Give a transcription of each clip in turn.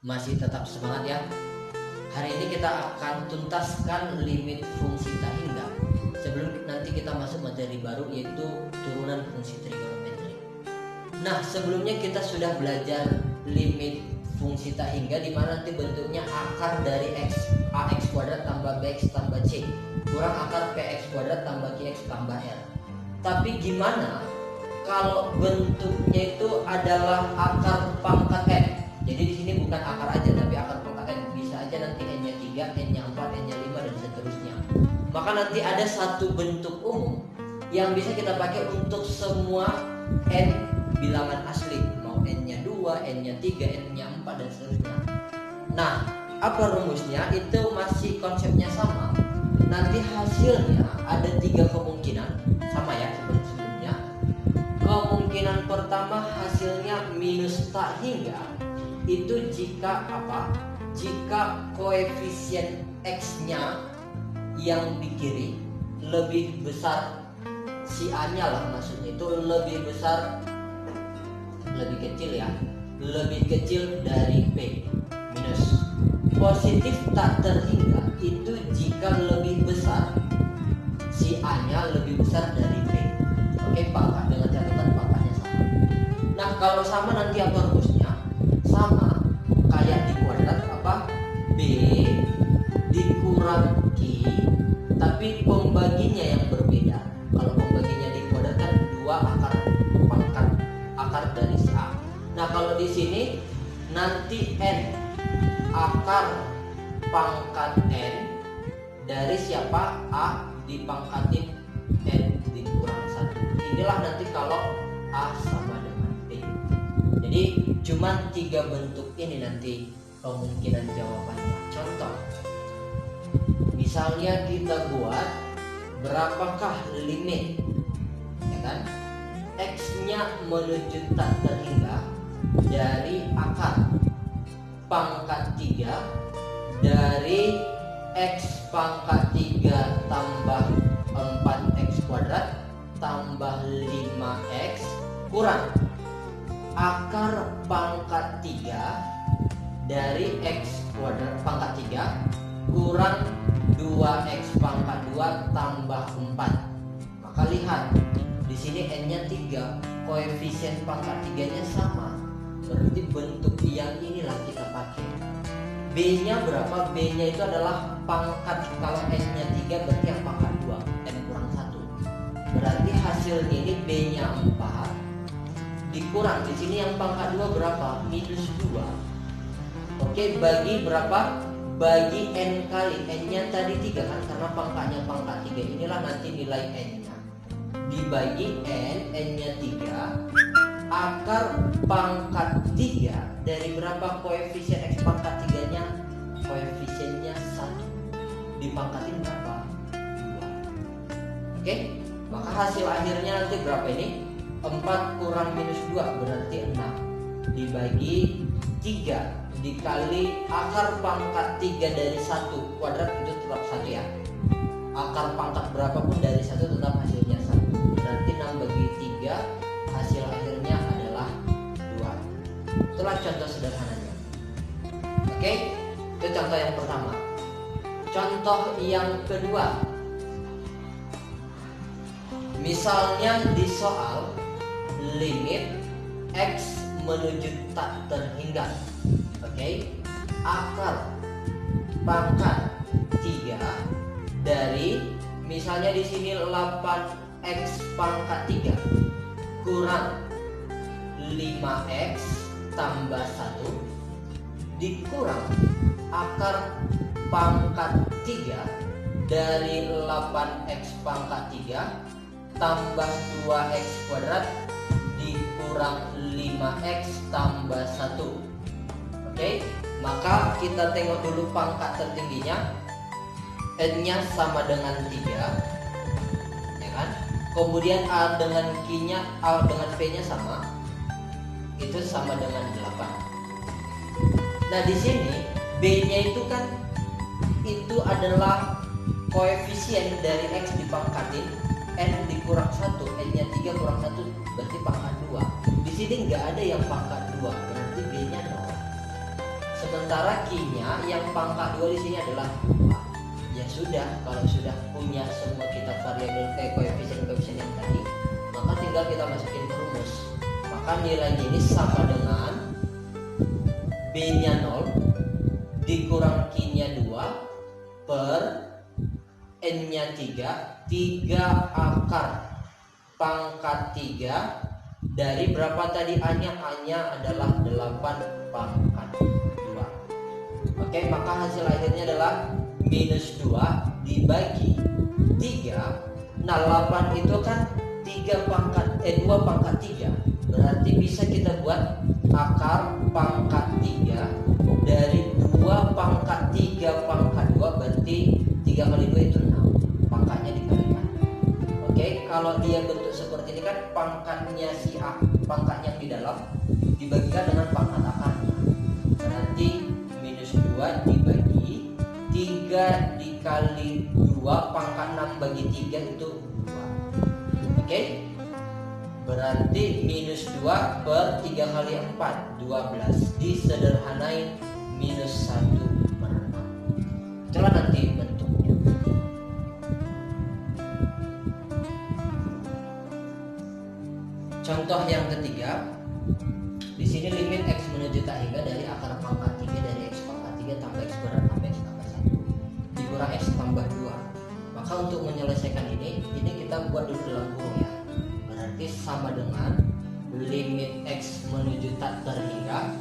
Masih tetap semangat ya. Hari ini kita akan tuntaskan limit fungsi tak hingga sebelum nanti kita masuk materi baru, yaitu turunan fungsi trigonometri. Nah, sebelumnya kita sudah belajar limit fungsi tak hingga, di mana nanti bentuknya akar dari ax kuadrat tambah bx tambah c kurang akar px kuadrat tambah qx tambah r. Tapi gimana kalau bentuknya itu adalah akar pangkat n? Jadi di sini bukan akar aja tapi akar pangkat n. Bisa aja nanti n-nya 3, n-nya 4, n-nya 5 dan seterusnya. Maka nanti ada satu bentuk umum yang bisa kita pakai untuk semua n bilangan asli, mau n-nya 2, n-nya 3, n-nya 4 dan seterusnya. Nah, apa rumusnya? Itu masih konsepnya sama. Nanti hasilnya ada 3 kemungkinan, sama ya seperti sebelumnya. Kemungkinan pertama hasilnya minus tak hingga, itu jika apa? Jika koefisien x-nya yang di kiri lebih besar, si a-nya lah maksudnya itu lebih besar, lebih kecil ya, lebih kecil dari p. Minus positif tak terhingga itu jika lebih besar, si a-nya lebih besar dari p. Oke, pangkat dengan catatan pangkatnya sama. Nah, kalau sama nanti apa rumusnya? Sama kayak di kuadrat, apa? B dikurang Q, tapi pembaginya yang berbeda. Kalau pembaginya di kuadrat kan 2 akar pangkat akar dari si a. Nah, kalau di sini nanti n akar pangkat n dari siapa? A dipangkatin n dikurang 1. Inilah nanti kalau a sama dengan b. Jadi cuma 3 bentuk ini nanti kemungkinan jawabannya. Contoh, misalnya kita buat berapakah limit, ya kan, x-nya menuju tak terhingga dari akar pangkat 3 dari x pangkat 3 tambah 4x kuadrat tambah 5x kurang akar pangkat 3 dari x kuadrat pangkat 3 kurang 2x pangkat 2 tambah 4. Maka lihat di sini n-nya 3, koefisien pangkat 3-nya sama. Berarti bentuk yang inilah kita pakai. B-nya berapa? B-nya itu adalah pangkat, kalau n-nya 3 berarti yang pangkat 2, n kurang 1. Berarti hasilnya ini B-nya 4 dikurang di sini yang pangkat 2 berapa? Minus 2. Oke, bagi berapa? Bagi n kali n-nya tadi 3 kan, karena pangkatnya pangkat 3. Inilah nanti nilai n-nya. Dibagi n-nya 3, akar pangkat 3 dari berapa koefisien x pangkat 3-nya? Koefisiennya 1. Dipangkatin berapa? 2. Oke, maka hasil akhirnya nanti berapa ini? 4 kurang minus 2 berarti 6. Dibagi 3 dikali akar pangkat 3 dari 1 kuadrat itu tetap 1 ya. Akar pangkat berapapun dari 1 tetap hasilnya 1. Berarti 6 bagi 3 hasil akhirnya adalah 2. Itulah contoh sederhananya. Oke, itu contoh yang pertama. Contoh yang kedua, misalnya di soal limit x menuju tak terhingga. Oke, akar pangkat 3 dari, misalnya di sini 8x pangkat 3 kurang 5x tambah 1 dikurang akar pangkat 3 dari 8x pangkat 3 tambah 2x kuadrat dikurang 5x tambah 1. Oke, maka kita tengok dulu pangkat tertingginya, n-nya sama dengan 3, ya kan? Kemudian a dengan q-nya, a dengan p-nya sama, itu sama dengan 8. Nah, di sini b-nya itu kan itu adalah koefisien dari x dipangkatin n dikurang 1, n-nya 3 kurang 1 berarti pangkat 2. Di sini nggak ada yang pangkat 2, berarti b-nya 0. Sementara Q-nya yang pangkat 2 di sini adalah 2. Ya sudah, kalau sudah punya semua kita variabel koefisien yang tadi, maka tinggal kita masukin ke rumus. Maka nilainya ini sama dengan B-nya 0 dikurang Q-nya 2 per N-nya 3 akar pangkat 3 dari berapa tadi A-nya? A-nya adalah 8 pangkat 2. Oke, maka hasil akhirnya adalah minus 2 dibagi 3. Nah 8 itu kan 2 pangkat 3. Berarti bisa kita buat akar pangkat 3 dari 2 pangkat 3 pangkat 2, berarti 3 kali 2 itu 6. Pangkatnya dikalikan. Oke, kalau dia bentuk seperti ini kan pangkatnya si A, pangkat yang di dalam dibagikan dengan pangkat akarnya. Berarti minus 2 dibagi 3 dikali 2, pangkat 6 bagi 3 itu 2. Oke, berarti minus 2 per 3 kali 4, 12. Disederhanain minus 1 per 6. Itulah nanti bentuknya. Contoh yang ketiga, di sini limit x menuju tak hingga dari akar pangkat 3 dari x pangkat 3 tambah x berat tambah x tambah 1 dikurang x tambah 2. Maka untuk menyelesaikan ini kita buat dulu dalam kurung ya. Berarti sama dengan limit x menuju tak terhingga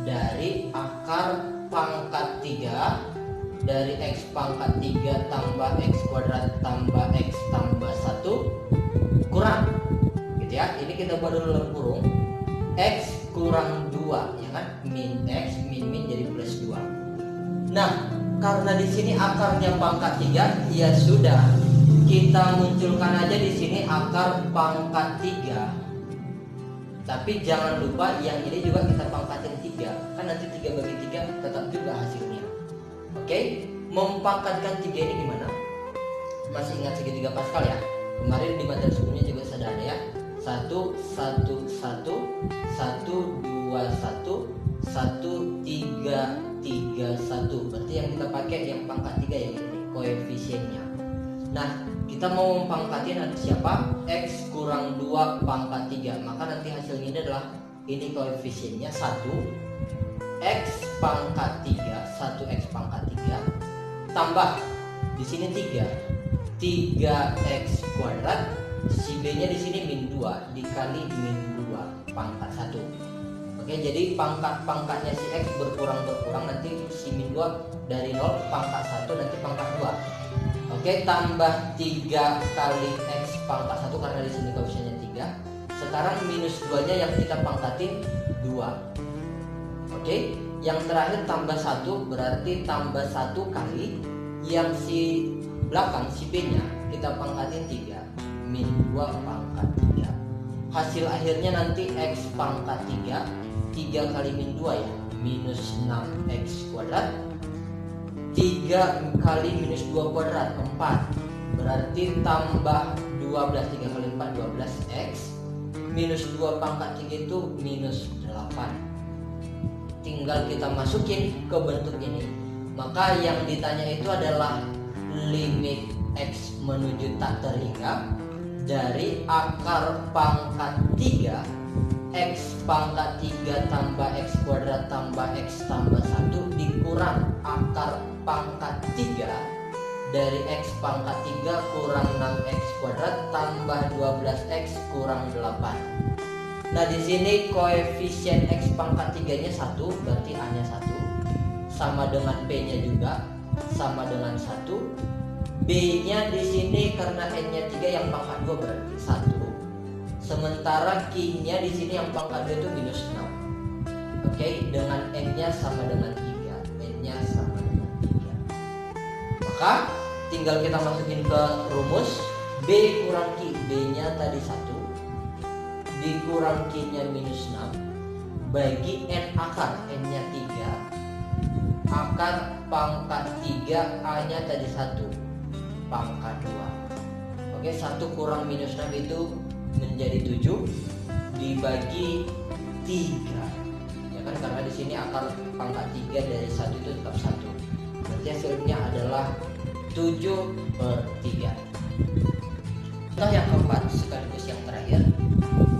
dari akar pangkat 3 dari x pangkat 3 tambah x kuadrat tambah x tambah 1 kurang gitu ya. Ini kita buat dulu dalam kurung x kurang 2 ya kan, min x min jadi plus 2. Nah, karena di sini akarnya pangkat 3, ya sudah kita munculkan aja di sini akar pangkat 3. Tapi jangan lupa yang ini juga kita pangkatin 3. Kan nanti 3 bagi 3 tetap juga hasilnya. Oke, mempangkatkan 3 ini gimana? Masih ingat segitiga Pascal ya? Kemarin di materi sebelumnya juga sudah ada ya. 1 1 1 1 2 1 1 3 3 1. Berarti yang kita pakai yang pangkat 3 yang ini koefisiennya. Nah, kita mau mempangkatin siapa? X kurang 2 pangkat 3. Maka nanti hasilnya ini adalah ini koefisiennya 1 X pangkat 3, 1 X pangkat 3 tambah di sini 3x kuadrat, si B-nya di sini min 2 dikali min 2 pangkat 1. Oke, jadi pangkatnya si X berkurang nanti si min 2 dari 0 pangkat 1 nanti pangkat 2. Oke, tambah 3 kali X pangkat 1 karena di sini koefisiennya 3. Sekarang minus 2-nya yang kita pangkatin 2. Oke, yang terakhir tambah 1 berarti tambah 1 kali yang si belakang si B-nya kita pangkatin 3 min 2 pangkat 3. Hasil akhirnya nanti X pangkat 3 kali min 2 ya, minus 6x kuadrat. 3 kali minus 2 kuadrat 4, berarti tambah 12, 3 kali 4 12x, minus 2 pangkat 3 itu minus 8. Tinggal kita masukin ke bentuk ini. Maka yang ditanya itu adalah limit x menuju tak terhingga dari akar pangkat 3 x pangkat 3 tambah x kuadrat tambah x tambah 1 dikurang akar pangkat 3 dari x pangkat 3 kurang 6x kuadrat tambah 12x kurang 8. Nah, di sini koefisien x pangkat 3-nya 1, berarti A-nya 1. Sama dengan P-nya juga sama dengan 1. B-nya di sini karena N-nya 3 yang pangkat 2 berarti 1. Sementara Q-nya di sini yang pangkat 2 itu minus 6. Oke, dengan N-nya sama dengan 3, N-nya sama dengan 3. Maka tinggal kita masukin ke rumus B kurang Q. B-nya tadi 1 dikurang Q-nya minus 6 bagi N akar, N-nya 3, akar pangkat 3, A-nya tadi 1 pangkat 2. Oke, 1 kurang minus 6 itu menjadi 7 dibagi 3 ya kan, karena di sini akar pangkat 3 dari 1 itu tetap 1. Berarti hasilnya adalah 7/3. Contoh yang keempat sekaligus yang terakhir.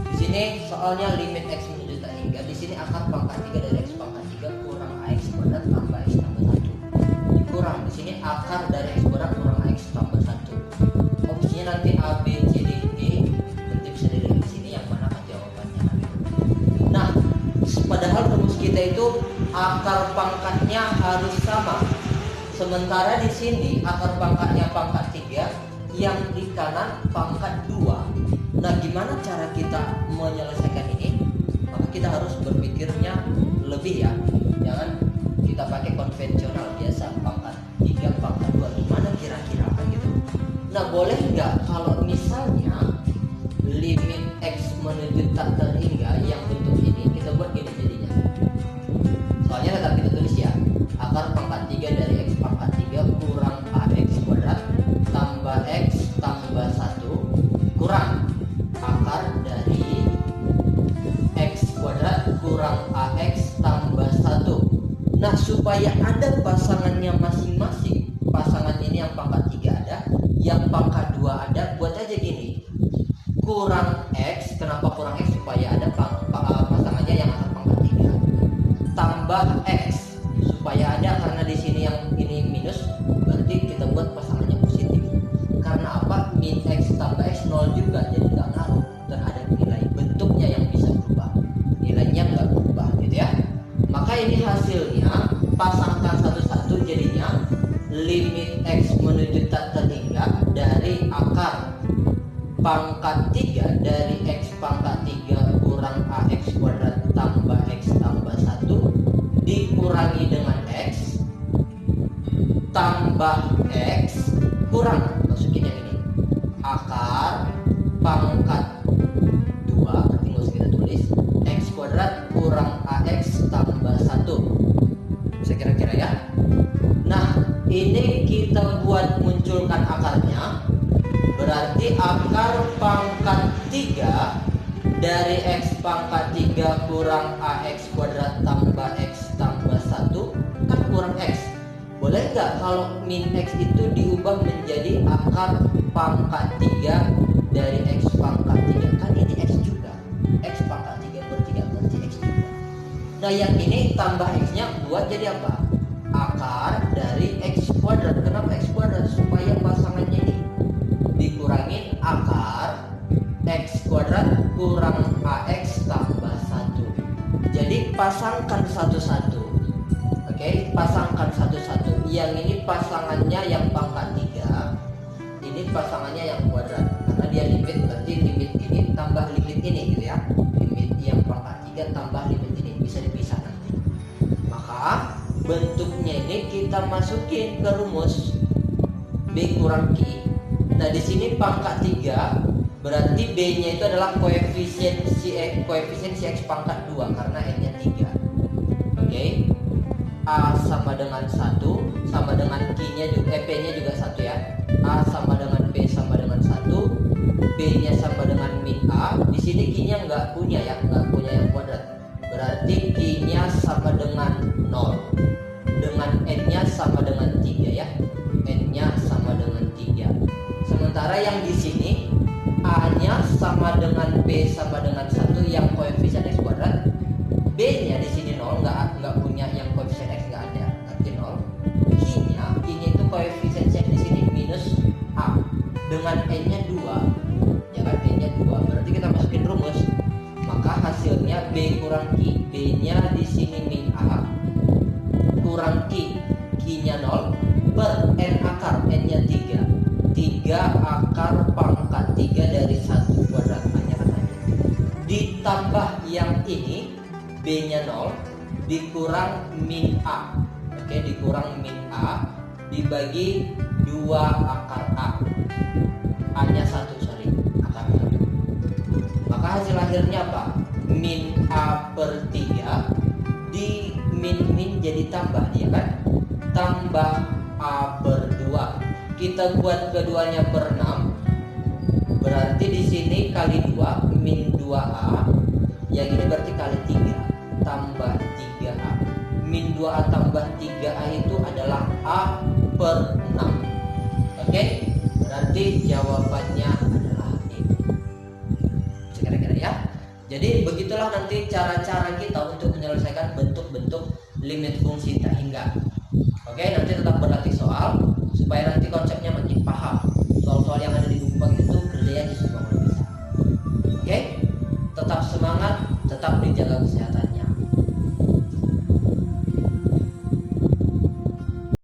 Di sini soalnya limit x menuju tak hingga. Di sini akar pangkat 3 dari x pangkat 3 kurang ax kuadrat tambah x tambah 1. Dikurang di sini akar dari x kuadrat kurang ax tambah 1. Opsinya nanti a, b, c, d, e. Nanti bisa dilihat di sini yang mana jawabannya. Nah, padahal rumus kita itu akar pangkatnya harus sama. Sementara di sini akar pangkatnya pangkat 3, yang di kanan pangkat 2. Nah, gimana cara kita menyelesaikan ini? Maka kita harus berpikirnya lebih ya. Jangan kita pakai konvensional biasa pangkat 3 pangkat 2. Gimana kira-kira kan gitu. Nah, boleh nggak kalau misalnya limit x menuju tak terhingga yang bentuk ini kita buat gini jadinya. Soalnya tetap kita tulis ya. Akar pangkat 3 dari x pangkat 3 kurang ax kuadrat tambah x tambah 1 kurang akar dari x kuadrat kurang ax tambah 1. Nah, supaya ada pasangannya masing-masing, pasangan ini yang pangkat 3 ada, yang pangkat 2 ada, buat aja gini. Kurang x, kenapa kurang x? Supaya ada pasangannya yang akar pangkat 3. Tambah x, supaya ada, karena di sini yang ini minus, berarti kita buat pasangannya positif. Karena apa? Min x tambah x 0 juga, jadi nggak ngaruh. Dan ada nilai bentuknya yang bisa berubah, nilainya nggak berubah gitu ya. Maka ini hasilnya pasangkan satu-satu, jadinya limit x menuju tak terhingga dari akar pangkat 3 dari x pangkat 3 kurang ax kuadrat tambah x tambah 1 dikurangi dengan x tambah x kurang, masukin yang ini, akar pangkat 2, berarti nggak usah kita tulis, x kuadrat kurang ax tambah 1. Bisa kira-kira ya. Nah, ini kita buat munculkan akarnya. Berarti akar pangkat 3 dari x pangkat 3 kurang ax kuadrat tambah x tambah 1 kan kurang x. Boleh nggak kalau min x itu diubah menjadi akar pangkat 3 dari x pangkat 3? Kan ini x juga, x pangkat 3 per 3 berarti x juga. Nah, yang ini tambah x-nya buat jadi apa? Akar dari x kuadrat. Kenapa x kuadrat? Supaya pasangannya ini dikurangin akar x kuadrat kurang ax tambah 1. Jadi pasangkan satu-satu. Oke, pasangkan satu-satu. Yang ini pasangannya yang pangkat 3, ini pasangannya yang kuadrat. Karena dia limit, berarti limit ini tambah limit ini gitu ya. Limit yang pangkat 3 tambah limit ini, bisa dipisah nanti. Maka bentuknya ini kita masukin ke rumus b kurang q. Nah, di sini pangkat 3 berarti b-nya itu adalah koefisien si x pangkat 2 karena n-nya 3. Oke. A sama dengan 1 sama dengan q-nya juga, p-nya juga 1 ya. A sama dengan b sama dengan 1, b-nya sama dengan min a. Di sini q-nya nggak punya ya, nggak punya yang kuadrat. Berarti q-nya sama dengan 0. Dengan n-nya sama dengan 3 ya. N-nya sama dengan 3. Sementara yang di sini A-nya sama dengan B sama dengan 1 yang koefisien x kuadrat. B-nya di sini 0, nggak punya yang koefisien x, nggak ada, arti 0. Q-nya itu koefisien x di sini minus A. Dengan n-nya 2. Ya kan, n-nya 2. Berarti kita masukin rumus. Maka hasilnya B kurang Q. B-nya di sini min A kurang Q. Q-nya 0 per n akar, n-nya 3. 3 akar pangkat 3 dari 1 kuadrat, hanya kan aja. Ditambah yang ini B-nya 0 dikurang min A. Oke, dikurang min A dibagi 2 akar A. A-nya 1, sorry, akar 1. Maka hasil akhirnya apa? Min A per 3 di min jadi tambah, ya kan? Tambah A per 2. Kita buat keduanya per 6. Berarti di sini kali 2 min 2A. Yang ini berarti kali 3 tambah 3 min 2A tambah 3A itu adalah A per 6. Oke, berarti jawabannya adalah D. Kira-kira ya. Jadi begitulah nanti cara-cara kita untuk menyelesaikan bentuk-bentuk limit fungsi tak hingga. Oke, nanti tetap berlatih soal supaya nanti konsepnya makin paham. Soal-soal yang ada di buku pagi itu kerjanya di semua bisa. Oke, tetap semangat, tetap dijaga kesehatan.